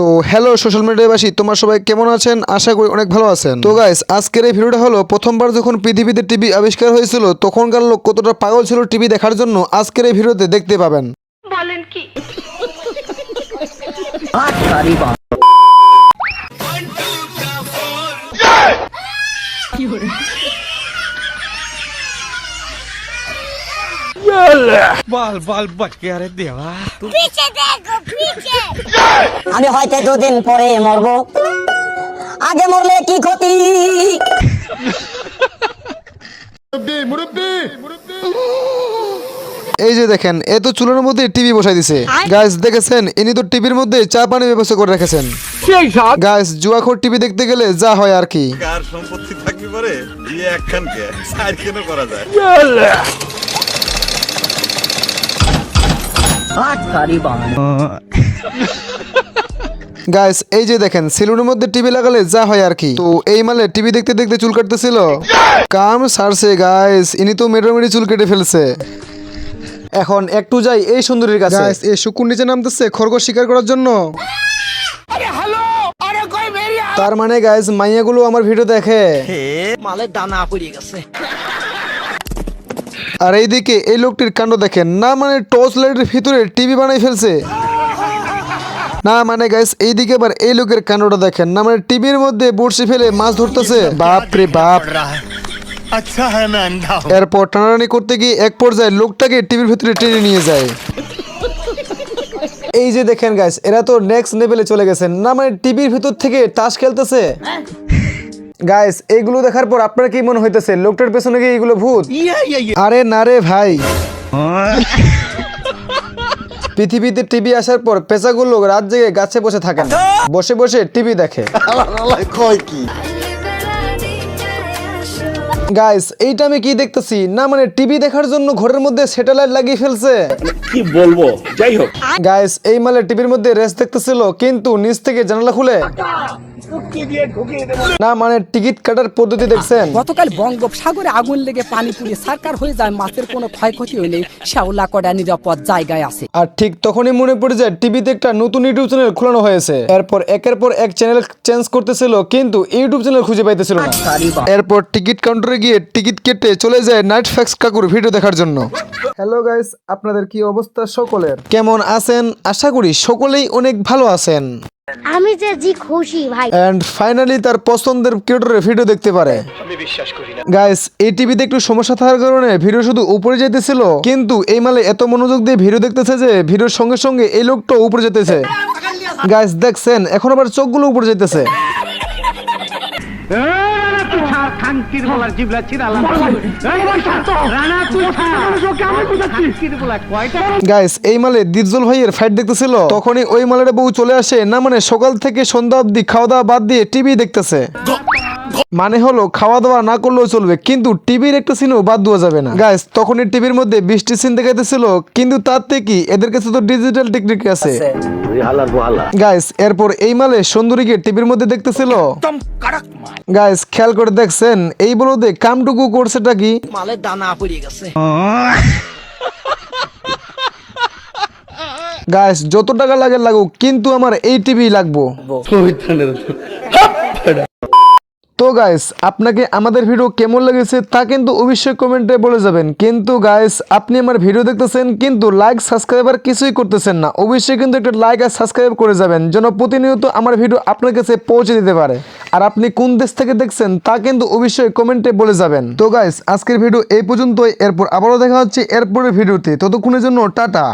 তো hello social মিডিয়াবাসী, তোমরা সবাই কেমন আছেন? আশা করি অনেক ভালো আছেন। তো গাইস, আজকের এই ভিডিওটা হলো প্রথমবার যখন পৃথিবীতে টিভি আবিষ্কার হয়েছিল তখনকার লোক কতটা পাগল ছিল টিভি দেখার জন্য আজকের এই ভিডিওতে দেখতে পাবেন। বলেন কি? बाल बाल बच गया रे देवा। पीछे देखो पीछे। আমি হয়তো দুদিন পরে মরবো, আগে মরলে কি ক্ষতি? এই যে দেখেন, এ তো চুলের মধ্যে টিভি বসাই দিছে। গাইস দেখেছেন, ইনি তো টিভির মধ্যে চা পানি ব্যবস্থা করে রেখেছেন। গাইস, জুয়াখোর টিভি দেখতে গেলে যা হয় আর কি। কার সম্পত্তি থাকতে পারে বিয়ে একখানকে সাইড কেন করা যায়। গাইস এই যে দেখেন, সেলুনের মধ্যে টিভি লাগালে যা হয় আর কি। তো এই মালে টিভি দেখতে দেখতে চুল কাটতেছিল, কাম সারছে। গাইস ইনি তো মেডি চুল কেটে ফেলছে। এখন একটু যাই এই সুন্দরীর কাছে। গাইস এই শুকুর নিচে নামতেছে খরগোশ শিকার করার জন্য। তার মানে গাইস মাইয়াগুলো আমার ভিডিও দেখে। মালের দানা পড়ে গেছে। আর এইদিকে এই লোকটির কাণ্ড দেখেন না, মানে টর্চ লাইটের ভিতরে টিভি বানাই ফেলছে। না মানে গাইস এইদিকে আবার এই লোকের কাণ্ডটা দেখেন না, মানে টিভির মধ্যে বড়শি ফেলে মাছ ধরতেছে। বাপ রে বাপ। আচ্ছা হ্যাঁ मैं अंधा हूं। এরপর টানাটানি করতে গিয়ে এক পর্যায়ে লোকটাকে টিভির ভিতরে টেনে নিয়ে যায়। এই যে দেখেন গাইস, এরা তো নেক্সট লেভেলে চলে গেছেন না, মানে টিভির ভিতর থেকে তাস খেলতেছে। গাইস এইগুলো দেখার পর আপনার কি মনে হইতেছে লোকটার পেছনে গিয়ে এইগুলো ভূত? আরে না রে ভাই, পৃথিবীতে টিভি আসার পর পেঁচাগুলো রাত জেগে গাছে বসে থাকেন, বসে বসে টিভি দেখে। গাইস এইটা আমি কি দেখতেছি না, মানে টিভি দেখার জন্য ঘরের মধ্যে স্যাটেলাইট লাগিয়ে ফেলছে। কি বলবো, যাই হোক। গাইস এই মালে টিভির মধ্যে রেস দেখতেছিল, কিন্তু নিচ থেকে জানালা খুলে না, মানে টিকিট কাটার পদ্ধতি দেখছেন। গতকাল বঙ্গোপসাগরে আগুন লেগে পানি পুড়ে সারকার হয়ে যায়, মাছের কোনো ক্ষয়ক্ষতি হয়নি, শ্যাওলা কড়া নিরাপদ জায়গায় আছে। আর ঠিক তখনই মনে পড়ে যায় টিভিতে একটা নতুন ইউটিউব চ্যানেল খোলানো হয়েছে। এরপর একের পর এক চ্যানেল চেঞ্জ করতেছিল, কিন্তু ইউটিউব চ্যানেল খুঁজে পাইতেছিল না। এরপর টিকিট কাউন্টারে গিয়ে টিকিট কেটে চলে যায় নাইট ফ্যাক্স কাকুর ভিডিও দেখার জন্য। হ্যালো গাইস, আপনাদের কি অবস্থা সকলের? কেমন আছেন? আশা করি সকলেই অনেক ভালো আছেন। আমি যে জি খুশি ভাই। এন্ড ফাইনালি তার পছন্দের ক্রিয়েটরের ভিডিও দেখতে পারে। আমি বিশ্বাস করি না গাইস, এই টিভিতে একটু সমস্যা থাকার কারণে ভিডিও শুধু উপরে যেতেছিল, কিন্তু এই মালে এত মনোযোগ দিয়ে ভিডিও দেখতেছে যে ভিডিওর সঙ্গে সঙ্গে এই লোকটা উপরে যেতেছে। গাইস দেখছেন, এখন আবার চোখগুলো উপরে যেতেছে। গাইস এই মালে দিরজল ভাইয়ের ফাইট দেখতেছিল, তখনই ওই মালের বউ চলে আসে না, মানে সকাল থেকে সন্ধ্যা অবধি খাওয়া দাওয়া বাদ দিয়ে টিভি দেখতেছে। মানে হলো খাওয়া দাওয়া না করলেও চলবে, কিন্তু টিভির একটা সিনও বাদ দেওয়া যাবে না। গাইস তখনই টিভির মধ্যে বৃষ্টির সিন দেখাইতেছিল, কিন্তু তাতে কি এদের কাছে তো ডিজিটাল টেকনিক আছে। গাইস এরপর এই মালে সুন্দরীকে টিভির মধ্যে দেখতেছিল। গাইস খেয়াল করে দেখছেন এই বলদে কামটুকু করছেটা কি? মালের দানা পড়ে গেছে। গাইস যত টাকা লাগে লাগুক, কিন্তু আমার এই টিভি লাগবো। তো গাইস আপনাকে আমাদের ভিডিও কেমন লেগেছে তা কিন্তু অবশ্যই কমেন্টে বলে যাবেন। কিন্তু গাইস আপনি আমার ভিডিও দেখতেছেন কিন্তু লাইক সাবস্ক্রাইবার কিছুই করতেছেন না, অবশ্যই কিন্তু একটা লাইক আর সাবস্ক্রাইব করে যাবেন, যেন প্রতিনিয়ত আমার ভিডিও আপনার কাছে পৌঁছে দিতে পারে। আর আপনি কোন দেশ থেকে দেখছেন তা কিন্তু অবশ্যই কমেন্টে বলে যাবেন। তো গাইস আজকের ভিডিও এই পর্যন্তই, এরপর আবারও দেখা হচ্ছে এরপরের ভিডিওতে। ততক্ষণের জন্য টাটা।